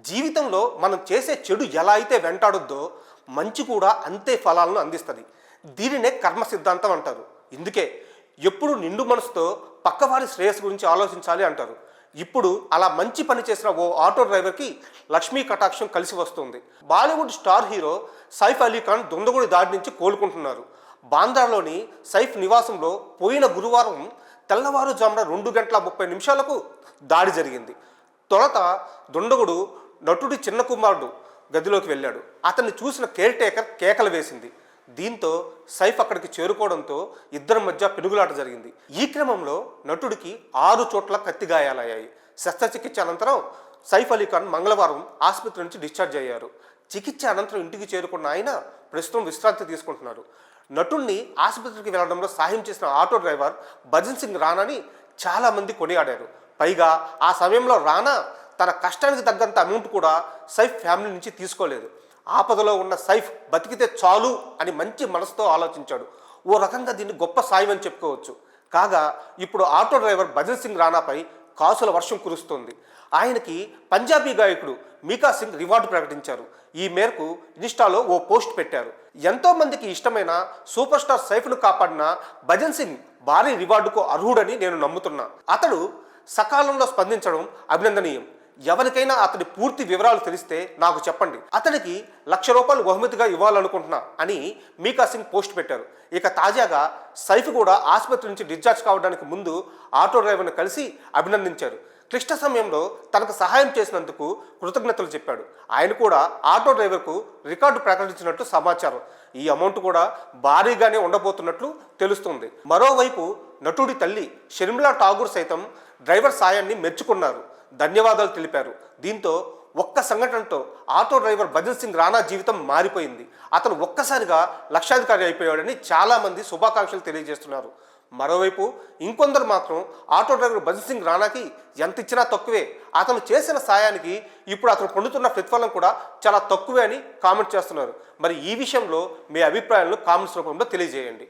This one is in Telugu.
జీవితంలో మనం చేసే చెడు ఎలా అయితే వెంటాడుద్దో మంచి కూడా అంతే ఫలాలను అందిస్తుంది. దీనినే కర్మ సిద్ధాంతం అంటారు. ఇందుకే ఎప్పుడు నిండు మనసుతో పక్కవారి శ్రేయస్సు గురించి ఆలోచించాలి అంటారు. ఇప్పుడు అలా మంచి పని చేసిన ఓ ఆటో డ్రైవర్కి లక్ష్మీ కటాక్షం కలిసి వస్తుంది. బాలీవుడ్ స్టార్ హీరో సైఫ్ అలీ ఖాన్ దుండగుడి దాడి నుంచి కోలుకుంటున్నారు. బాంద్రాలోని సైఫ్ నివాసంలో పోయిన గురువారం తెల్లవారుజామున 2:30 దాడి జరిగింది. తొలుత దుండగుడు నటుడి చిన్న కుమారుడు గదిలోకి వెళ్ళాడు. అతన్ని చూసిన కేర్ టేకర్ కేకలు వేసింది. దీంతో సైఫ్ అక్కడికి చేరుకోవడంతో ఇద్దరి మధ్య పెనుగులాట జరిగింది. ఈ క్రమంలో నటుడికి 6 చోట్ల కత్తి గాయాలయ్యాయి. శస్త్రచికిత్స అనంతరం సైఫ్ అలీ ఖాన్ మంగళవారం ఆసుపత్రి నుంచి డిశ్చార్జ్ అయ్యారు. చికిత్స అనంతరం ఇంటికి చేరుకున్న ఆయన ప్రస్తుతం విశ్రాంతి తీసుకుంటున్నారు. నటుడిని ఆసుపత్రికి వెళ్లడంలో సాయం చేసిన ఆటో డ్రైవర్ భజన్ సింగ్ రానాని చాలామంది కొనియాడారు. పైగా ఆ సమయంలో రానా తన కష్టానికి తగ్గంత అమౌంట్ కూడా సైఫ్ ఫ్యామిలీ నుంచి తీసుకోలేదు. ఆపదలో ఉన్న సైఫ్ బతికితే చాలు అని మంచి మనసుతో ఆలోచించాడు. ఓ రకంగా దీన్ని గొప్ప సాయం అని చెప్పుకోవచ్చు. కాగా ఇప్పుడు ఆటో డ్రైవర్ భజన్ సింగ్ రానాపై కాసుల వర్షం కురుస్తోంది. ఆయనకి పంజాబీ గాయకుడు మీకా సింగ్ రివార్డు ప్రకటించారు. ఈ మేరకు ఇన్స్టాలో ఓ పోస్ట్ పెట్టారు. ఎంతో మందికి ఇష్టమైన సూపర్ స్టార్ సైఫ్ను కాపాడిన భజన్ సింగ్ భారీ రివార్డుకు అర్హుడని నేను నమ్ముతున్నా. అతడు సకాలంలో స్పందించడం అభినందనీయం. ఎవరికైనా అతడి పూర్తి వివరాలు తెలిస్తే నాకు చెప్పండి. అతడికి ₹1,00,000 బహుమతిగా ఇవ్వాలనుకుంటున్నా అని మీకా సింగ్ పోస్ట్ పెట్టారు. ఇక తాజాగా సైఫ్ కూడా ఆసుపత్రి నుంచి డిశ్చార్జ్ కావడానికి ముందు ఆటో డ్రైవర్ని కలిసి అభినందించారు. క్లిష్ట సమయంలో తనకు సహాయం చేసినందుకు కృతజ్ఞతలు చెప్పాడు. ఆయన కూడా ఆటో డ్రైవర్కు రికార్డు ప్రకటించినట్లు సమాచారం. ఈ అమౌంట్ కూడా భారీగానే ఉండబోతున్నట్లు తెలుస్తుంది. మరోవైపు నటుడి తల్లి షర్మిలా ఠాగూర్ సైతం డ్రైవర్ సాయాన్ని మెచ్చుకున్నారు, ధన్యవాదాలు తెలిపారు. దీంతో ఒక్క సంఘటనతో ఆటో డ్రైవర్ భజన్ సింగ్ రానా జీవితం మారిపోయింది. అతను ఒక్కసారిగా లక్షాధికారి అయిపోయాడని చాలామంది శుభాకాంక్షలు తెలియజేస్తున్నారు. మరోవైపు ఇంకొందరు మాత్రం ఆటో డ్రైవర్ భజన్ సింగ్ రానాకి ఎంత ఇచ్చినా తక్కువే, అతను చేసిన సాయానికి ఇప్పుడు అతను పొందుతున్న ప్రతిఫలం కూడా చాలా తక్కువే అని కామెంట్ చేస్తున్నారు. మరి ఈ విషయంలో మీ అభిప్రాయాలను కామెంట్స్ రూపంలో తెలియజేయండి.